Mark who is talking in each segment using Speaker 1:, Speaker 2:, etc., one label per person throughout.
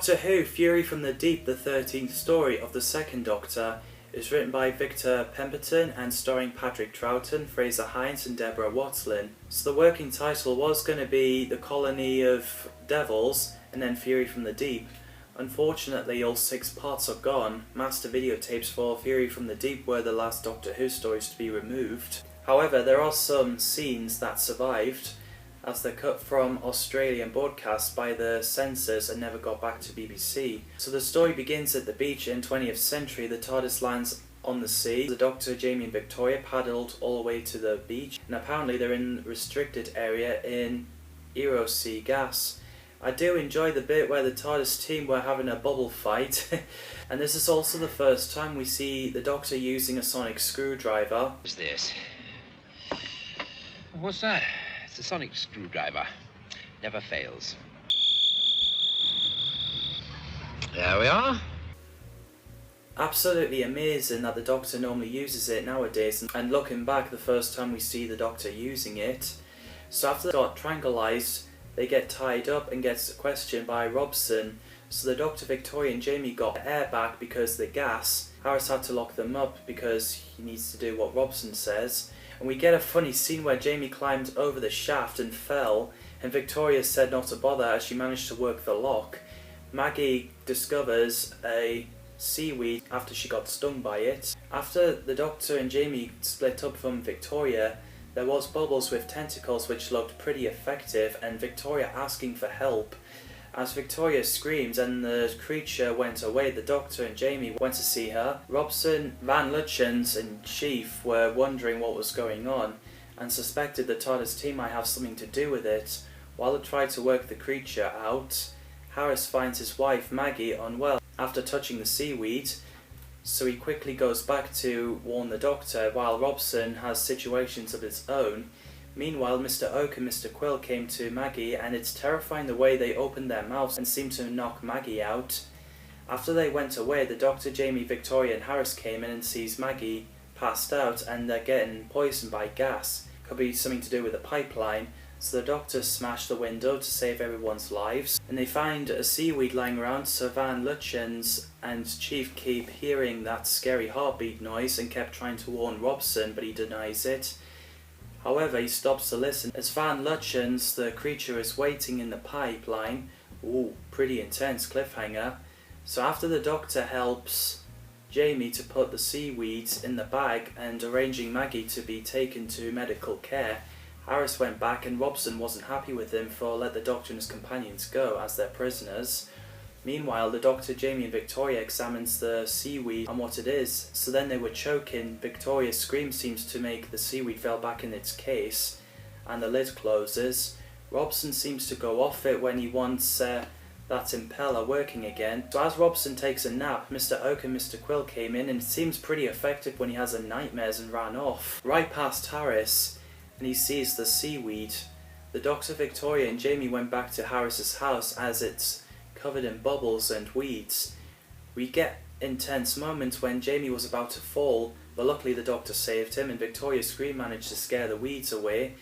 Speaker 1: Doctor Who Fury from the Deep, the 13th story of the second Doctor, is written by Victor Pemberton and starring Patrick Troughton, Fraser Hines and Deborah Watslin. So the working title was going to be The Colony of Devils and then Fury from the Deep. Unfortunately, all 6 parts are gone. Master videotapes for Fury from the Deep were the last Doctor Who stories to be removed. However, there are some scenes that survived, as they're cut from Australian broadcasts by the censors and never got back to BBC. So the story begins at the beach in 20th century. The TARDIS lands on the sea. The Doctor, Jamie and Victoria paddled all the way to the beach, and apparently they're in a restricted area in Eros gas. I do enjoy the bit where the TARDIS team were having a bubble fight, and this is also the first time we see the Doctor using a sonic screwdriver.
Speaker 2: What's this? What's that? It's a sonic screwdriver. Never fails. There we are.
Speaker 1: Absolutely amazing that the Doctor normally uses it nowadays, and looking back, the first time we see the Doctor using it. So after they got tranquilized, they get tied up and gets questioned by Robson. So the Doctor, Victoria and Jamie got air back because the gas. Harris had to lock them up because he needs to do what Robson says. And we get a funny scene where Jamie climbed over the shaft and fell, and Victoria said not to bother as she managed to work the lock. Maggie discovers a seaweed after she got stung by it. After the Doctor and Jamie split up from Victoria, there was Bubbles with tentacles which looked pretty effective, and Victoria asking for help. As Victoria screams and the creature went away, the Doctor and Jamie went to see her. Robson, Van Lutyens and Chief were wondering what was going on and suspected the TARDIS team might have something to do with it. While they tried to work the creature out, Harris finds his wife Maggie unwell after touching the seaweed, so he quickly goes back to warn the Doctor while Robson has situations of his own. Meanwhile, Mr. Oak and Mr. Quill came to Maggie, and it's terrifying the way they opened their mouths and seemed to knock Maggie out. After they went away, the Doctor, Jamie, Victoria and Harris came in and sees Maggie passed out and they're getting poisoned by gas. Could be something to do with the pipeline. So the Doctor smashed the window to save everyone's lives, and they find a seaweed lying around, so Van Lutyens and Chief keep hearing that scary heartbeat noise and kept trying to warn Robson, but he denies it. However, he stops to listen as Van Lutyens, the creature, is waiting in the pipeline. Ooh, pretty intense cliffhanger. So after the Doctor helps Jamie to put the seaweeds in the bag and arranging Maggie to be taken to medical care, Harris went back and Robson wasn't happy with him for let the Doctor and his companions go as their prisoners. Meanwhile, the Doctor, Jamie and Victoria examines the seaweed and what it is, so then they were choking. Victoria's scream seems to make the seaweed fall back in its case, and the lid closes. Robson seems to go off it when he wants that impeller working again. So as Robson takes a nap, Mr. Oak and Mr. Quill came in, and it seems pretty effective when he has a nightmares and ran off. Right past Harris, and he sees the seaweed. The Doctor, Victoria and Jamie went back to Harris's house as it's covered in bubbles and weeds. We get intense moments when Jamie was about to fall, but luckily the Doctor saved him and Victoria's scream managed to scare the weeds away.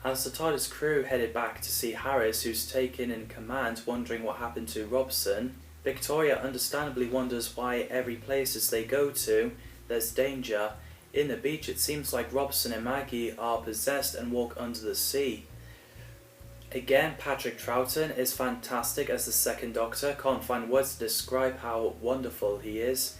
Speaker 1: As the TARDIS crew headed back to see Harris, who's taken in command, wondering what happened to Robson, Victoria understandably wonders why every place as they go to, there's danger. In the beach it seems like Robson and Maggie are possessed and walk under the sea. Again, Patrick Troughton is fantastic as the second Doctor. Can't find words to describe how wonderful he is.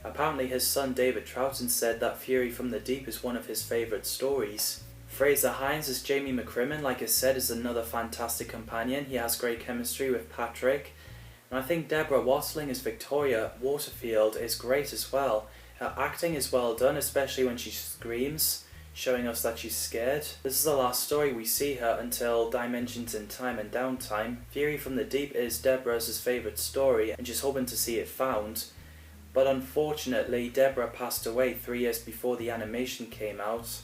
Speaker 1: Apparently his son David Troughton said that Fury from the Deep is one of his favourite stories. Fraser Hines as Jamie McCrimmon, like I said, is another fantastic companion. He has great chemistry with Patrick. And I think Deborah Watling as Victoria Waterfield is great as well. Her acting is well done, especially when she screams, showing us that she's scared. This is the last story we see her until Dimensions in Time and Downtime. Fury from the Deep is Deborah's favourite story and she's hoping to see it found. But unfortunately, Deborah passed away 3 years before the animation came out.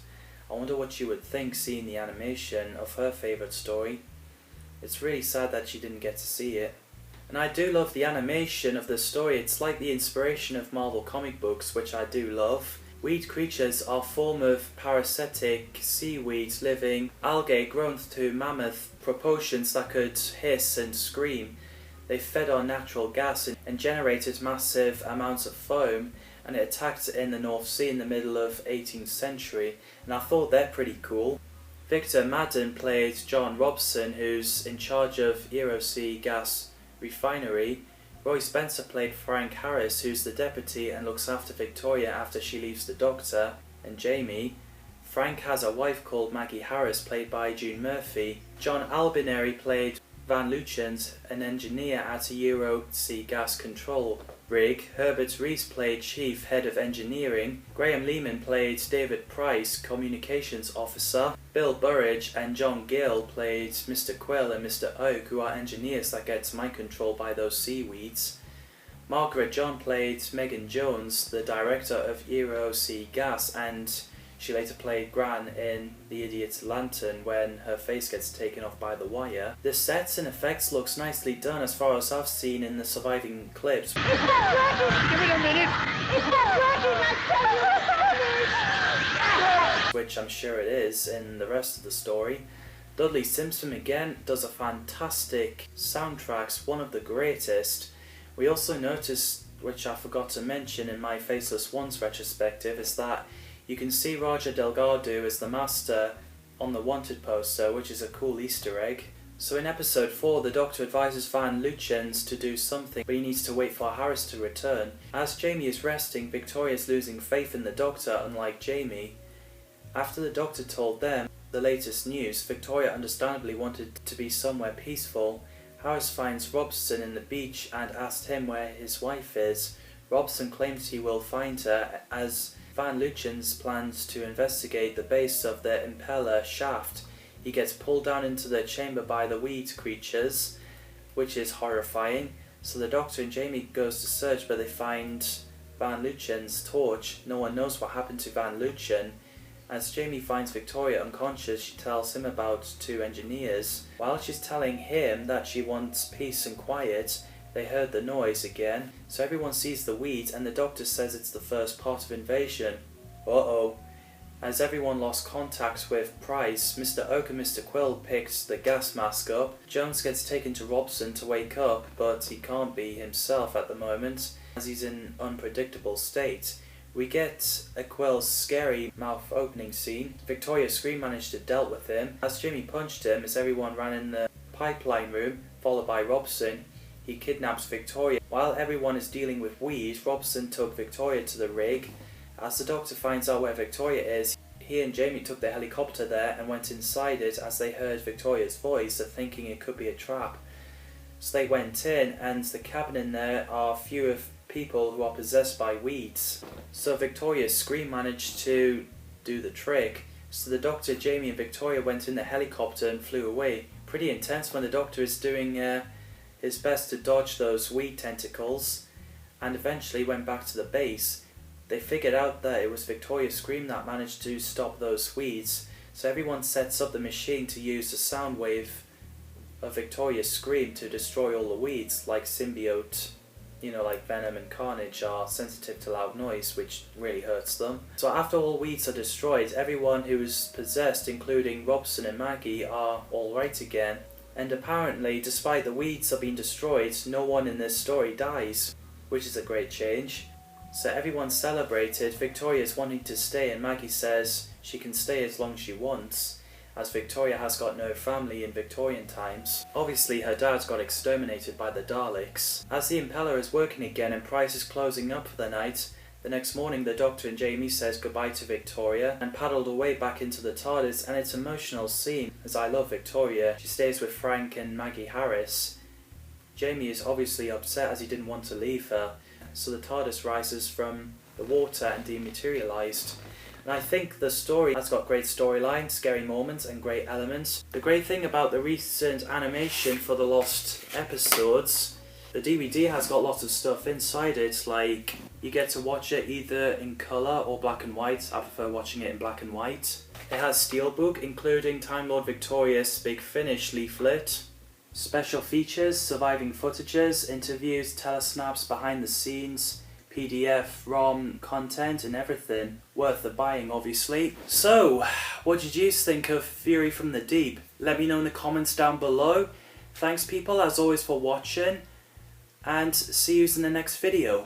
Speaker 1: I wonder what you would think seeing the animation of her favourite story. It's really sad that she didn't get to see it. And I do love the animation of the story. It's like the inspiration of Marvel comic books, which I do love. Weed creatures are a form of parasitic seaweed living algae grown to mammoth proportions that could hiss and scream. They fed on natural gas and generated massive amounts of foam, and it attacked in the North Sea in the middle of 18th century, and I thought they're pretty cool. Victor Madden played John Robson, who's in charge of Erosea Gas Refinery. Roy Spencer played Frank Harris, who's the deputy and looks after Victoria after she leaves the doctor. And Jamie. Frank has a wife called Maggie Harris, played by June Murphy. John Albineri played Van Luchens, an engineer at a Erosea gas control rig. Herbert Rees played Chief Head of Engineering. Graham Lehman played David Price, Communications Officer. Bill Burridge and John Gill played Mr. Quill and Mr. Oak, who are engineers that get mind control by those seaweeds. Margaret John played Megan Jones, the director of Erosea Gas, and she later played Gran in The Idiot's Lantern when her face gets taken off by the wire. The sets and effects looks nicely done as far as I've seen in the surviving clips.
Speaker 3: It's not working! Give it a minute! It's not working!
Speaker 1: Which I'm sure it is in the rest of the story. Dudley Simpson again does a fantastic soundtracks, one of the greatest. We also noticed, which I forgot to mention in my Faceless Ones retrospective, is that you can see Roger Delgado as the master on the wanted poster, which is a cool Easter egg. So in episode 4, the Doctor advises Van Luchens to do something, but he needs to wait for Harris to return. As Jamie is resting, Victoria is losing faith in the Doctor, unlike Jamie. After the Doctor told them the latest news, Victoria understandably wanted to be somewhere peaceful. Harris finds Robson in the beach and asked him where his wife is. Robson claims he will find her as Van Luchens plans to investigate the base of the impeller shaft. He gets pulled down into the chamber by the weed creatures, which is horrifying. So the Doctor and Jamie goes to search, but they find Van Luchens' torch. No one knows what happened to Van Luchen. As Jamie finds Victoria unconscious, she tells him about 2 engineers. While she's telling him that she wants peace and quiet, they heard the noise again, so everyone sees the weeds and the Doctor says it's the first part of invasion. Uh-oh. As everyone lost contact with Price, Mr. Oak and Mr. Quill picked the gas mask up. Jones gets taken to Robson to wake up, but he can't be himself at the moment, as he's in an unpredictable state. We get a Quill's scary mouth opening scene. Victoria's scream managed to deal with him. As Jimmy punched him, as everyone ran in the pipeline room, followed by Robson, he kidnaps Victoria. While everyone is dealing with weed, Robson took Victoria to the rig. As the Doctor finds out where Victoria is, he and Jamie took the helicopter there and went inside it as they heard Victoria's voice, thinking it could be a trap. So they went in, and the cabin in there are few of people who are possessed by weeds. So Victoria's scream managed to do the trick. So the Doctor, Jamie and Victoria went in the helicopter and flew away. Pretty intense when the Doctor is doing his best to dodge those weed tentacles, and eventually went back to the base. They figured out that it was Victoria's scream that managed to stop those weeds, so everyone sets up the machine to use the sound wave of Victoria's scream to destroy all the weeds, like symbiote, like Venom and Carnage are sensitive to loud noise, which really hurts them. So after all weeds are destroyed, everyone who is possessed, including Robson and Maggie, are alright again. And apparently, despite the weeds are being destroyed, no one in this story dies, which is a great change. So everyone celebrated. Victoria's wanting to stay, and Maggie says she can stay as long as she wants, as Victoria has got no family in Victorian times. Obviously her dad got exterminated by the Daleks. As the impeller is working again and Price is closing up for the night, the next morning the Doctor and Jamie says goodbye to Victoria and paddled away back into the TARDIS, and it's an emotional scene as I love Victoria. She stays with Frank and Maggie Harris. Jamie is obviously upset as he didn't want to leave her, so the TARDIS rises from the water and dematerialised. And I think the story has got great storyline, scary moments and great elements. The great thing about the recent animation for the lost episodes, the DVD has got lots of stuff inside it, like you get to watch it either in colour or black and white. I prefer watching it in black and white. It has steelbook, including Time Lord Victoria's Big Finish leaflet, special features, surviving footages, interviews, telesnaps, behind the scenes, PDF, ROM, content and everything. Worth the buying, obviously. So, what did you think of Fury from the Deep? Let me know in the comments down below. Thanks people, as always, for watching. and see you in the next video.